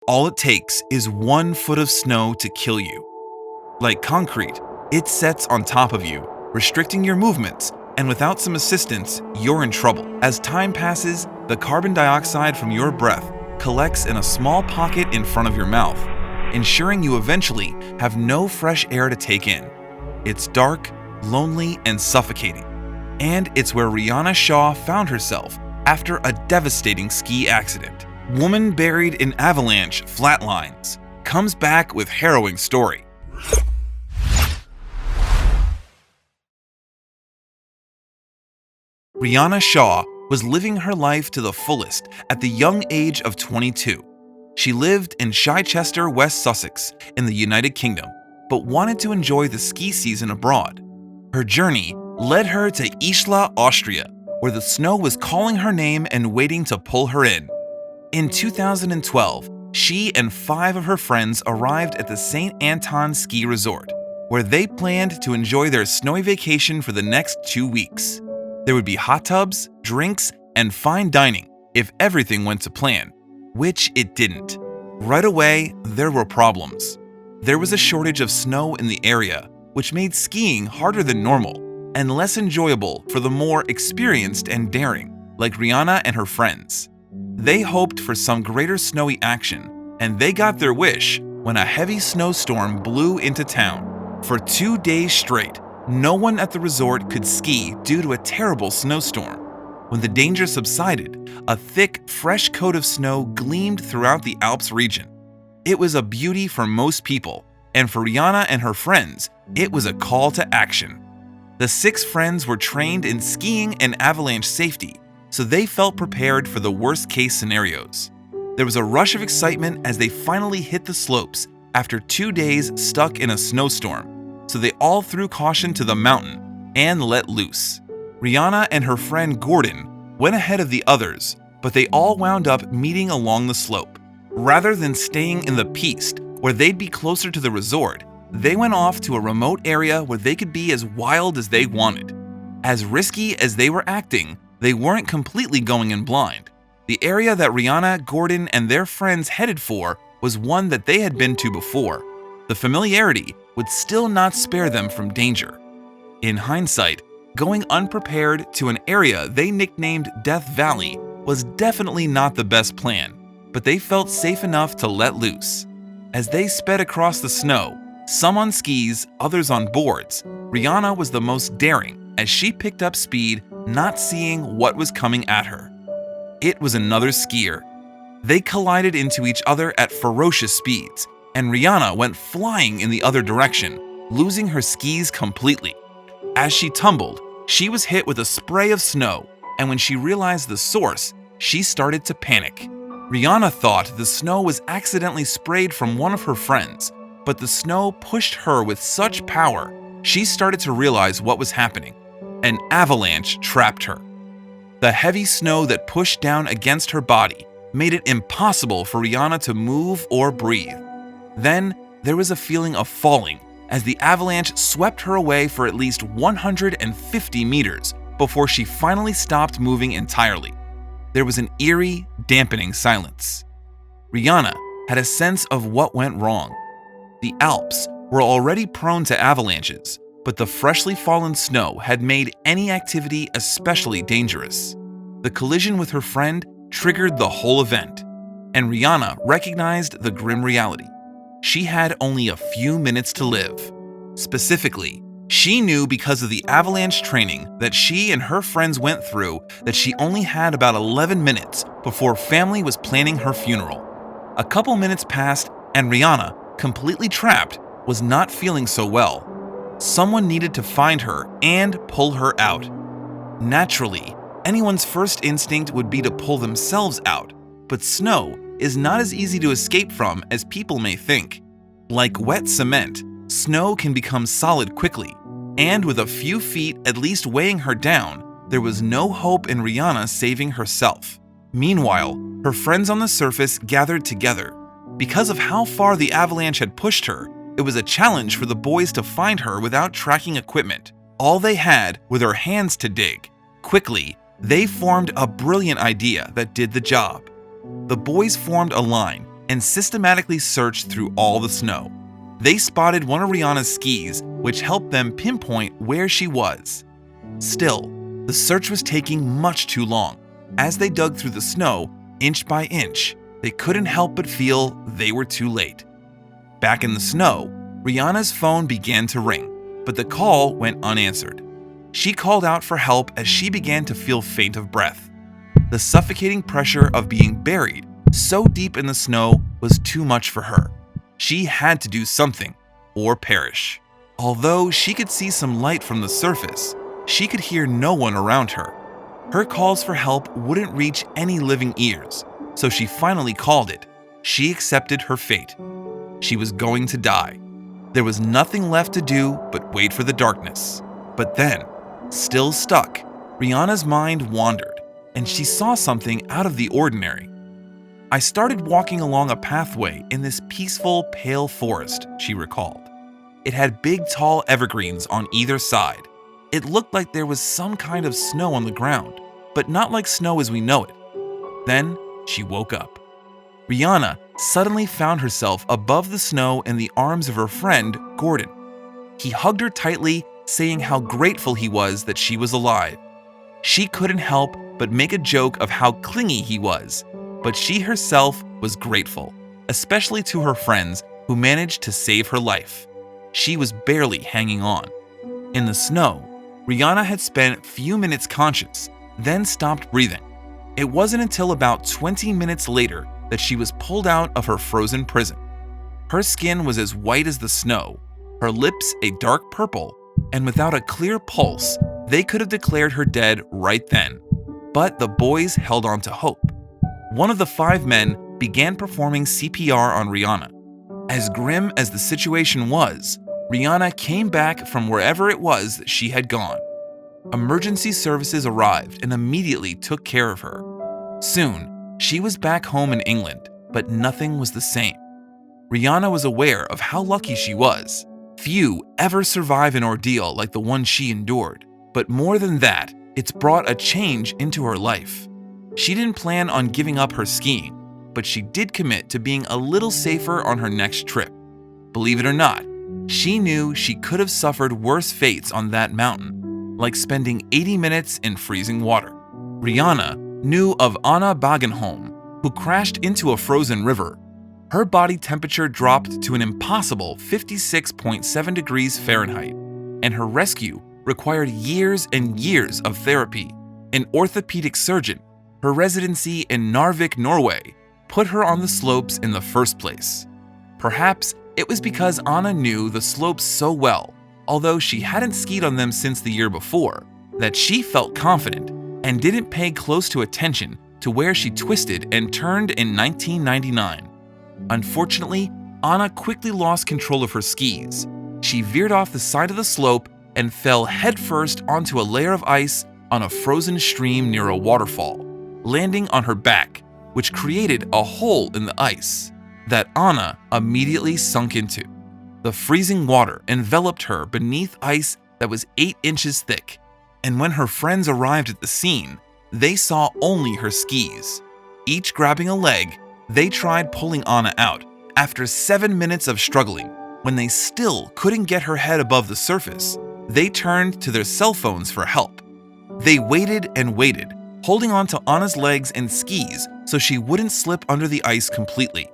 All it takes is 1 foot of snow to kill you. Like concrete, it sets on top of you, restricting your movements, and without some assistance, you're in trouble. As time passes, the carbon dioxide from your breath collects in a small pocket in front of your mouth, ensuring you eventually have no fresh air to take in. It's dark, lonely, and suffocating. And it's where Rhianna Shaw found herself after a devastating ski accident. Woman buried in Avalanche Flatlines comes back with harrowing story. Rhianna Shaw was living her life to the fullest at the young age of 22. She lived in Chichester, West Sussex, in the United Kingdom, but wanted to enjoy the ski season abroad. Her journey led her to Ischla, Austria, where the snow was calling her name and waiting to pull her in. In 2012, she and 5 of her friends arrived at the St. Anton Ski Resort, where they planned to enjoy their snowy vacation for the next 2 weeks. There would be hot tubs, drinks, and fine dining if everything went to plan, which it didn't. Right away, there were problems. There was a shortage of snow in the area, which made skiing harder than normal and less enjoyable for the more experienced and daring, like Rhianna and her friends. They hoped for some greater snowy action, and they got their wish when a heavy snowstorm blew into town. For 2 days straight, no one at the resort could ski due to a terrible snowstorm. When the danger subsided, a thick, fresh coat of snow gleamed throughout the Alps region. It was a beauty for most people, and for Rhianna and her friends, it was a call to action. The 6 friends were trained in skiing and avalanche safety, so they felt prepared for the worst-case scenarios. There was a rush of excitement as they finally hit the slopes after 2 days stuck in a snowstorm, so they all threw caution to the mountain and let loose. Rhianna and her friend Gordon went ahead of the others, but they all wound up meeting along the slope. Rather than staying in the piste, where they'd be closer to the resort, they went off to a remote area where they could be as wild as they wanted. As risky as they were acting, they weren't completely going in blind. The area that Rhianna, Gordon, and their friends headed for was one that they had been to before. The familiarity would still not spare them from danger. In hindsight, going unprepared to an area they nicknamed Death Valley was definitely not the best plan, but they felt safe enough to let loose. As they sped across the snow, some on skis, others on boards, Rhianna was the most daring as she picked up speed, not seeing what was coming at her. It was another skier. They collided into each other at ferocious speeds, and Rhianna went flying in the other direction, losing her skis completely. As she tumbled, she was hit with a spray of snow, and when she realized the source, she started to panic. Rhianna thought the snow was accidentally sprayed from one of her friends, but the snow pushed her with such power, she started to realize what was happening. An avalanche trapped her. The heavy snow that pushed down against her body made it impossible for Rhianna to move or breathe. Then there was a feeling of falling as the avalanche swept her away for at least 150 meters before she finally stopped moving entirely. There was an eerie, dampening silence. Rhianna had a sense of what went wrong. The Alps were already prone to avalanches, but the freshly fallen snow had made any activity especially dangerous. The collision with her friend triggered the whole event, and Rhianna recognized the grim reality. She had only a few minutes to live. Specifically, she knew because of the avalanche training that she and her friends went through that she only had about 11 minutes before family was planning her funeral. A couple minutes passed, and Rhianna, completely trapped, was not feeling so well. Someone needed to find her and pull her out. Naturally, anyone's first instinct would be to pull themselves out, but snow is not as easy to escape from as people may think. Like wet cement, snow can become solid quickly, and with a few feet at least weighing her down, there was no hope in Rhianna saving herself. Meanwhile, her friends on the surface gathered together. Because of how far the avalanche had pushed her, it was a challenge for the boys to find her without tracking equipment. All they had were their hands to dig. Quickly, they formed a brilliant idea that did the job. The boys formed a line and systematically searched through all the snow. They spotted one of Rhianna's skis, which helped them pinpoint where she was. Still, the search was taking much too long. As they dug through the snow, inch by inch, they couldn't help but feel they were too late. Back in the snow, Rhianna's phone began to ring, but the call went unanswered. She called out for help as she began to feel faint of breath. The suffocating pressure of being buried so deep in the snow was too much for her. She had to do something or perish. Although she could see some light from the surface, she could hear no one around her. Her calls for help wouldn't reach any living ears, so she finally called it. She accepted her fate. She was going to die. There was nothing left to do but wait for the darkness. But then, still stuck, Rhianna's mind wandered, and she saw something out of the ordinary. I started walking along a pathway in this peaceful, pale forest, she recalled. It had big, tall evergreens on either side. It looked like there was some kind of snow on the ground, but not like snow as we know it. Then she woke up. Rhianna suddenly found herself above the snow in the arms of her friend, Gordon. He hugged her tightly, saying how grateful he was that she was alive. She couldn't help but make a joke of how clingy he was, but she herself was grateful, especially to her friends who managed to save her life. She was barely hanging on. In the snow, Rhianna had spent few minutes conscious, then stopped breathing. It wasn't until about 20 minutes later that she was pulled out of her frozen prison. Her skin was as white as the snow, her lips a dark purple, and without a clear pulse, they could have declared her dead right then. But the boys held on to hope. One of the 5 men began performing CPR on Rhianna. As grim as the situation was, Rhianna came back from wherever it was that she had gone. Emergency services arrived and immediately took care of her. Soon, she was back home in England, but nothing was the same. Rhianna was aware of how lucky she was. Few ever survive an ordeal like the one she endured, but more than that, it's brought a change into her life. She didn't plan on giving up her skiing, but she did commit to being a little safer on her next trip. Believe it or not, she knew she could have suffered worse fates on that mountain, like spending 80 minutes in freezing water. Rhianna knew of Anna Bagenholm, who crashed into a frozen river. Her body temperature dropped to an impossible 56.7 degrees Fahrenheit, and her rescue required years and years of therapy. An orthopedic surgeon, her residency in Narvik, Norway, put her on the slopes in the first place. Perhaps it was because Anna knew the slopes so well, although she hadn't skied on them since the year before, that she felt confident and didn't pay close to attention to where she twisted and turned in 1999. Unfortunately, Anna quickly lost control of her skis. She veered off the side of the slope and fell headfirst onto a layer of ice on a frozen stream near a waterfall, landing on her back, which created a hole in the ice that Anna immediately sunk into. The freezing water enveloped her beneath ice that was 8 inches thick, and when her friends arrived at the scene, they saw only her skis. Each grabbing a leg, they tried pulling Anna out. After 7 minutes of struggling, when they still couldn't get her head above the surface, they turned to their cell phones for help. They waited and waited, holding on to Anna's legs and skis so she wouldn't slip under the ice completely.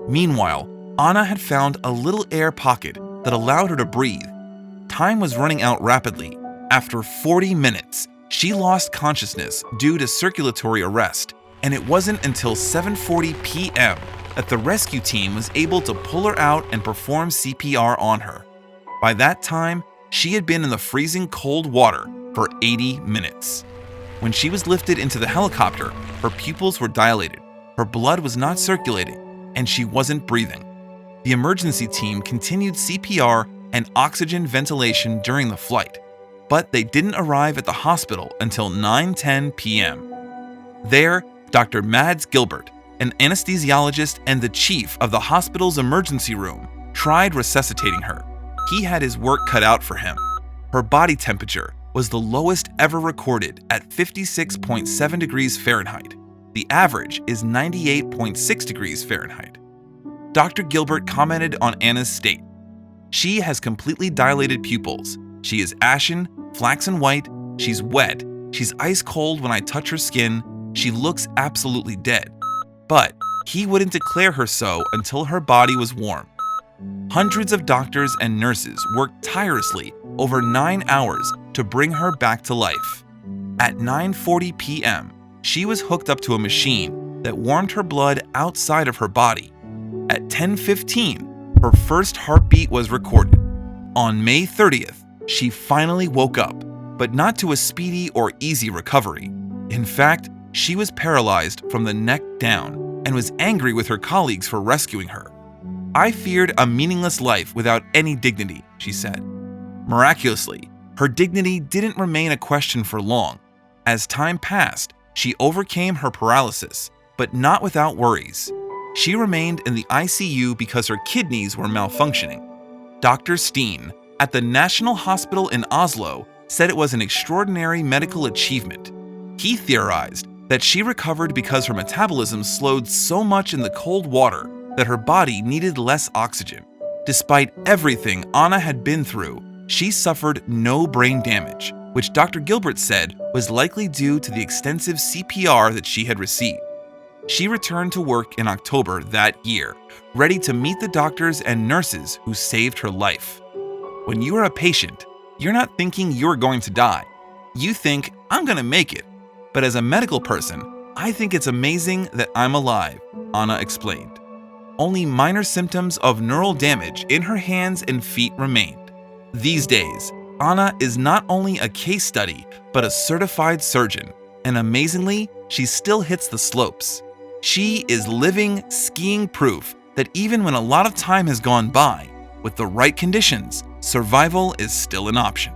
Meanwhile, Anna had found a little air pocket that allowed her to breathe. Time was running out rapidly. After 40 minutes, she lost consciousness due to circulatory arrest, and it wasn't until 7:40 p.m. that the rescue team was able to pull her out and perform CPR on her. By that time, she had been in the freezing cold water for 80 minutes. When she was lifted into the helicopter, her pupils were dilated, her blood was not circulating, and she wasn't breathing. The emergency team continued CPR and oxygen ventilation during the flight, but they didn't arrive at the hospital until 9:10 p.m. There, Dr. Mads Gilbert, an anesthesiologist and the chief of the hospital's emergency room, tried resuscitating her. He had his work cut out for him. Her body temperature was the lowest ever recorded at 56.7 degrees Fahrenheit. The average is 98.6 degrees Fahrenheit. Dr. Gilbert commented on Anna's state. She has completely dilated pupils. She is ashen, flaxen white, she's wet, she's ice cold when I touch her skin, she looks absolutely dead. But he wouldn't declare her so until her body was warm. Hundreds of doctors and nurses worked tirelessly over 9 hours to bring her back to life. At 9:40 p.m., she was hooked up to a machine that warmed her blood outside of her body. At 10:15, her first heartbeat was recorded. On May 30th, she finally woke up, but not to a speedy or easy recovery. In fact, she was paralyzed from the neck down and was angry with her colleagues for rescuing her. "I feared a meaningless life without any dignity," she said. Miraculously, her dignity didn't remain a question for long. As time passed, she overcame her paralysis, but not without worries. She remained in the ICU because her kidneys were malfunctioning. Dr. Steen, at the National Hospital in Oslo, said it was an extraordinary medical achievement. He theorized that she recovered because her metabolism slowed so much in the cold water that her body needed less oxygen. Despite everything Anna had been through, she suffered no brain damage, which Dr. Gilbert said was likely due to the extensive CPR that she had received. She returned to work in October that year, ready to meet the doctors and nurses who saved her life. When you are a patient, you're not thinking you're going to die. You think, "I'm going to make it." But as a medical person, I think it's amazing that I'm alive, Anna explained. Only minor symptoms of neural damage in her hands and feet remained. These days, Anna is not only a case study, but a certified surgeon, and amazingly, she still hits the slopes. She is living skiing proof that even when a lot of time has gone by, with the right conditions, survival is still an option.